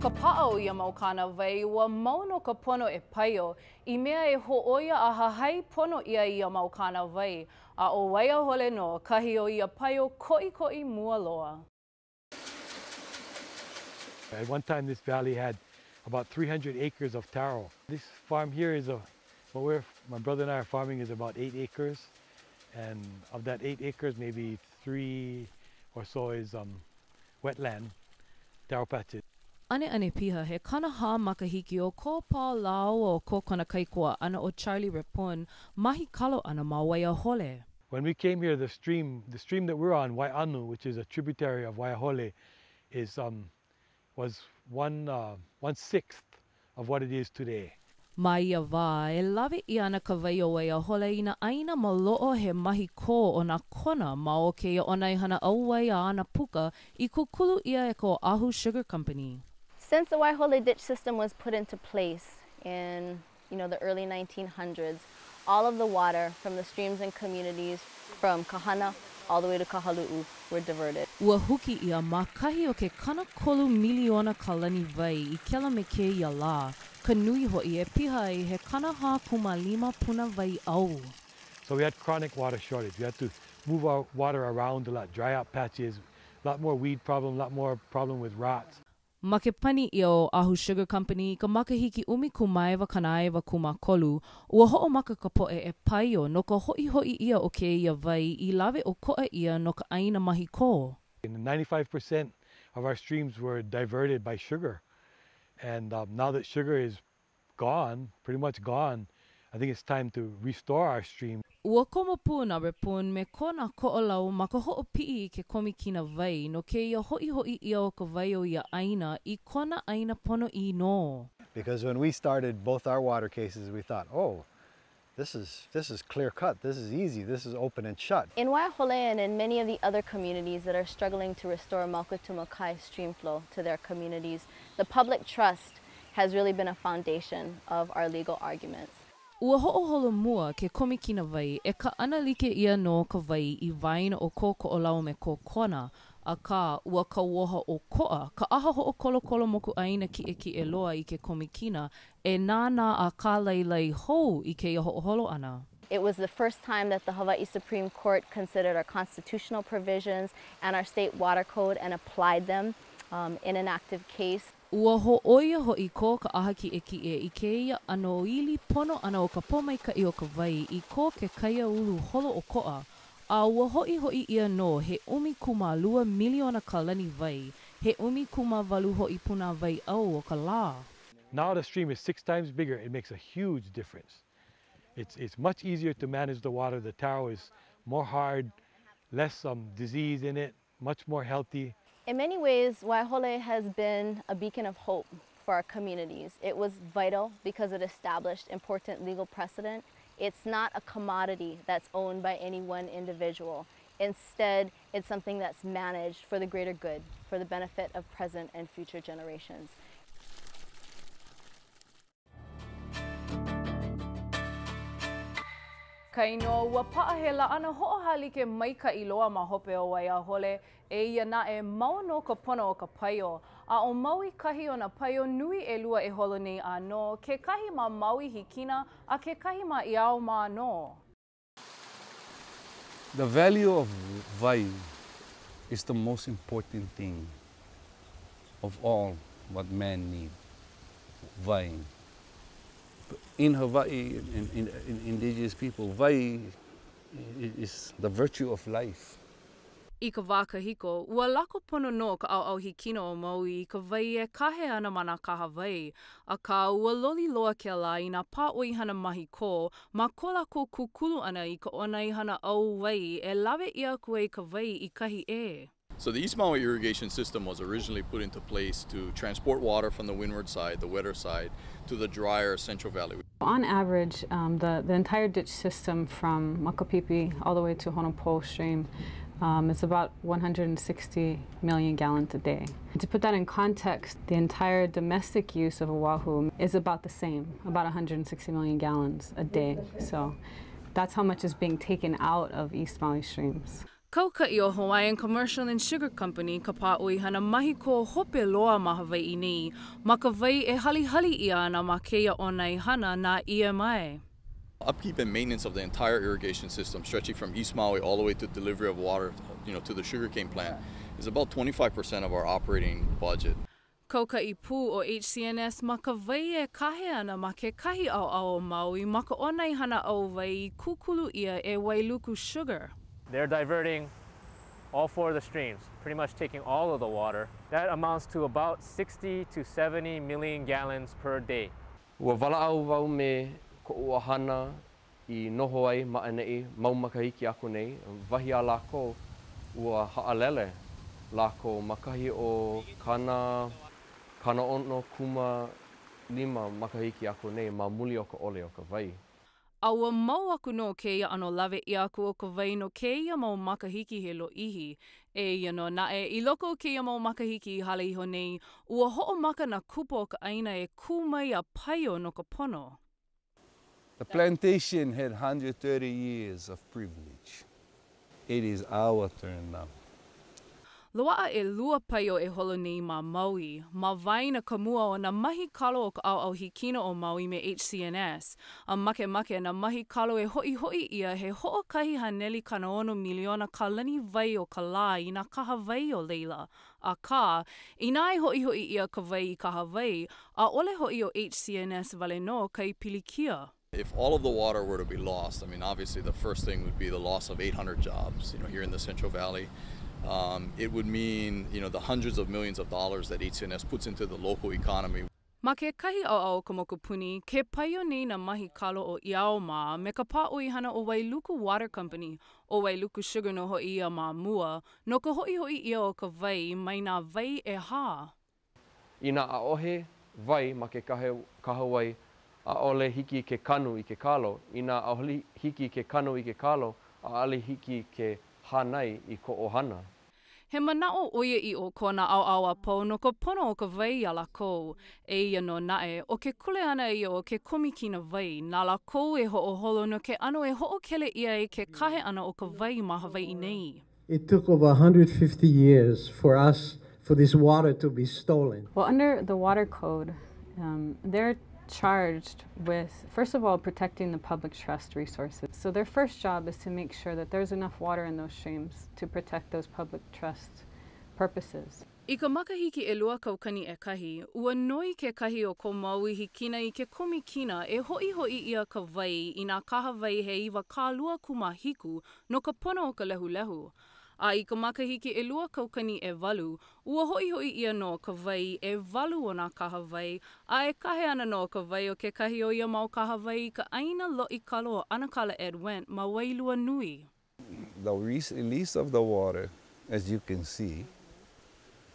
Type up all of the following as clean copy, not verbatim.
ka pa'o ia maukana wai ua mau no ka pono e paio I mea e ho'oia a hahai pono ia maukana wai a o waia hole no kahi o ia paio ko'i mua loa. At one time this valley had about 300 acres of taro. This farm here is my brother and I are farming is about 8 acres, and of that 8 acres maybe 3 or so is wetland, taro patches. Ane piha he kanaha makahiki o ko pā lao o ko kona kaikua ana o Charlie Repon mahi kalo ana ma waia hole. When we came here, the stream that we're on, Waianu, which is a tributary of Waiahole, was 1/6 of what it is today. Mai ia wā, e lawe I ana ka wai o Waiahole ina aina malo'o he mahi ko o nā kona ma o ke ia onai hana auai a ana puka I kukulu ia e ko Ahu Sugar Company. Since the Waiahole ditch system was put into place in the early 1900s, all of the water from the streams and communities from Kahana all the way to Kahalu'u were diverted. Ua huki ia makahi o ke kana kolu miliona kalani vai I kela me ke ia la. Ka nui hoi e piha I he kanaha kumalima puna vai au. So we had chronic water shortage. We had to move our water around a lot, dry out patches, a lot more weed problem, a lot more problem with rots. Ma ke pani I o Ahu Sugar Company, ka makahiki umi kumaiwa kanaiwa kumakolu, ua ho'omaka ka po'e e paio no ka ho'i ia o ke ia vai I lawe o ko'a ia no ka aina mahi ko. 95% of our streams were diverted by sugar. And now that sugar is gone, pretty much gone, I think it's time to restore our stream. Ua komo puna repun me kona ko'olau ma ka ho'opi'i I ke komikina vai no ke ia ho'i ia o ka vai o ia aina I kona aina pono I no. Because when we started both our water cases, we thought, oh, this is clear cut, this is easy, this is open and shut. In Waiahole and in many of the other communities that are struggling to restore Mauka-to-Makai stream flow to their communities, the public trust has really been a foundation of our legal arguments. Ua ho'oholo mua ke komikina vai e ka ana like ia no ka vai I vaina o ko ko'olau me ko kona, a ka ua ka woha o ko'a, ka aha ho'okolo moku aina ki e loa I ke komikina, e nāna a ka lailai hou I ke ia ho'oholo ana. It was the first time that the Hawaii Supreme Court considered our constitutional provisions and our state water code and applied them in an active case. Ua ho'oia ho'i ko ka aha ki I ke ia ano ili pono ana o ka pomaika'i o ka vai I ko ke kaia ulu holo o ko'a. A ua ho'i ia no he 1.2 miliona kalani vai, he 1.8 ho'i puna vai au o ka la. Now the stream is 6 times bigger. It makes a huge difference. It's much easier to manage the water. The taro is more hard, less disease in it, much more healthy. In many ways, Waiahole has been a beacon of hope for our communities. It was vital because it established important legal precedent. It's not a commodity that's owned by any one individual. Instead, it's something that's managed for the greater good, for the benefit of present and future generations. Kaino ua pa'ahela ana ho'ohali ke maika I loa ma hope o Waiahole e ia na e mau no ka pono o ka paio. A o maui kahi o na paio nui e lua e holo nei ano, ke kahi ma maui hikina a ke kahi ma iao ma no. The value of vai is the most important thing of all what man need. Vai. In Hawaii, in indigenous people, vai is the virtue of life. I ka wā kahiko, ua lako pono no ka au hikina o Maui I ka vai e kahe ana mana kaha vai, a ka ua loli loa ke la I nā pāoi hana mahi ko, ma ko lako kukulu ana I ka onai hana au vai e lawe ia kue ka vai I kahi e. So the East Maui irrigation system was originally put into place to transport water from the windward side, the wetter side, to the drier Central Valley. On average, the entire ditch system from Makapipi all the way to Honopo Stream is about 160 million gallons a day. To put that in context, the entire domestic use of Oahu is about the same, about 160 million gallons a day. So that's how much is being taken out of East Maui streams. Kauka'i o Hawaiian Commercial and Sugar Company ka pā'ui hana mahi ko hope loa ma Hawaii ni, ma ka wai e hali ia ana ma keia o nei hana na ia mai. Upkeep and maintenance of the entire irrigation system, stretching from East Maui all the way to delivery of water, to the sugarcane plant, is about 25% of our operating budget. Kauka'i pū o HCNS ma ka wai e kahe ana ma ke kahi au o Maui ma ka o nei hana au wai kukulu ia e Wailuku Sugar. They're diverting all four of the streams, pretty much taking all of the water. That amounts to about 60 to 70 million gallons per day. Ua wala'au wau me ko ua hana I noho ai ma'anei mau makahiki aku nei. Wahi a lako ua ha'alele lako makahi o kana ono kuma lima makahiki aku nei ma muli o ka ole o ka wai. Aua mau aku no keia ano lawe I aku o ka wai no keia mau makahiki he lo ihi. Nae I loko o keia mau makahiki I hale iho nei, ua ho'o maka na kupa o ka aina e kūmai a paio no ka pono. The plantation had 130 years of privilege. It is our turn now. Loa'a e lua paio e holo nei ma Maui, ma vaina ka mua o na mahi kalo o ka au hikina o Maui me HCNS. A make na mahi kalo e hoi ia he ho'okahi haneli kanaono miliona kalani vai o ka lā I nā kaha vai o leila. A ka, I nā hoi ia ka vai I kaha vai, a ole hoi o HCNS vale no kai pilikia. If all of the water were to be lost, I mean, obviously the first thing would be the loss of 800 jobs, here in the Central Valley. It would mean, the hundreds of millions of dollars that HCNS puts into the local economy. Ma ke kahi au ka mokupuni, ke paio nei na mahi kalo o Iaoma me ka pā'ui hana o Wailuku Water Company o Wailuku Sugar no hoi ia ma mua, no ka hoi ia o ka vai mai nā vai e hā. Ina aohe vai ma ke kaha wai a ole hiki ke kanu I ke kalo, ina aole hiki ke kanu I ke kalo, a ale hiki ke hanai I ko ohana. He mana'o oia I o kona au a po no ka pono o ka vai a la kou. No nae, o ke kule ana I o ke komikina vai, nā la kou e ho'oholo no ke ano e ho'okele ia e ke kahe ana o ka vai ma Hawaii nei. It took over 150 years for this water to be stolen. Well, under the water code, they're charged with, first of all, protecting the public trust resources. So their first job is to make sure that there's enough water in those streams to protect those public trust purposes. I ka makahiki e lua kaukani e kahi, ua noi ke kahi o ko Maui hikina I ke komikina e hoi ia ka vai I nā kaha vai he iwa kā lua kumahiku no ka pono o ka lehu. A I ka makahiki e lua kaukani e walu, ua hoi ia no ka vai e walu o nā kaha vai, a e kahe ana no ka vai o ke kahi o ia mau kaha vai ka aina lo'i kalo o Anakala Ed Went ma wailua nui. The release of the water, as you can see,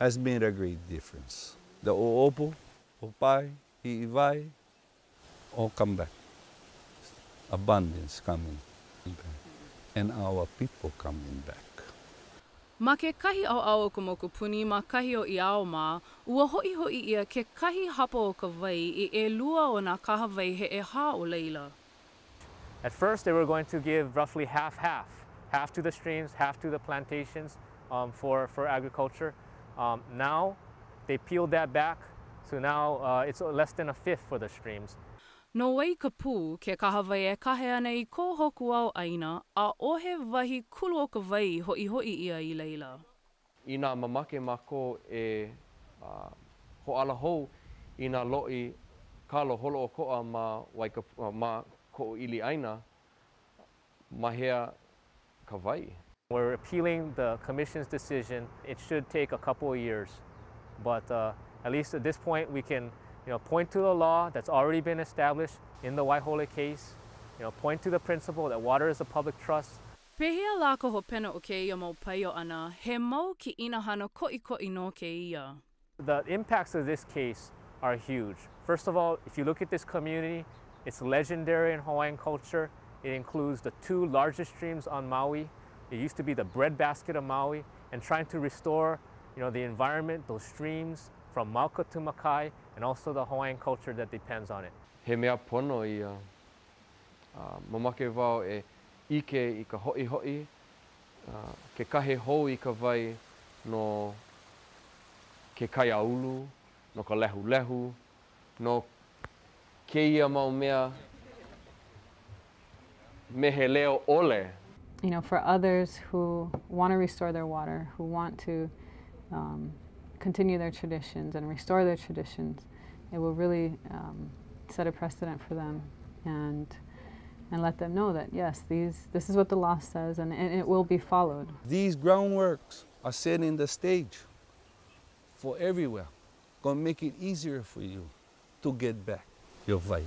has made a great difference. The oopo, opai, hi'iwai, all come back. Abundance coming back. And our people coming back. Ma ke kahi au o ka mokupuni ma kahi o Iaoma, ua hoi ia ke kahi hapo o ka vai I e lua o nā kaha vai he e hā o leila. At first, they were going to give roughly half to the streams, half to the plantations for agriculture. Now, they peeled that back, so now it's less than a fifth for the streams. No wai ka pū, ke kaha vai e kahe ana I ko hoku au aina, a ohe wahi kulu o ka vai hoi ia I leila. Ina mamake mako e ho'ala hou ina lo'i kalo holo o ko'a ma ko'o ili aina, mahea ka vai. We're appealing the Commission's decision. It should take a couple of years, but at least at this point we can point to the law that's already been established in the Waihole case, point to the principle that water is a public trust. Pehea la ka hopena o ke ia mau paio ana, he mau ki ina hana ko'i no ke ia. The impacts of this case are huge. First of all, if you look at this community, it's legendary in Hawaiian culture. It includes the two largest streams on Maui. It used to be the breadbasket of Maui, and trying to restore the environment, those streams, from Mauka to Makai, and also the Hawaiian culture that depends on it. He mea pono I mamake wau e ike I ka hoi Ke kahe hou I ka wai no ke kaiaulu, no ka lehu lehu, no ke ia mau mea me he leo ole. You know, for others who want to restore their water, who want to continue their traditions and restore their traditions, it will really set a precedent for them and let them know that, yes, this is what the law says and it will be followed. These groundworks are setting the stage for everywhere. Gonna make it easier for you to get back your vai.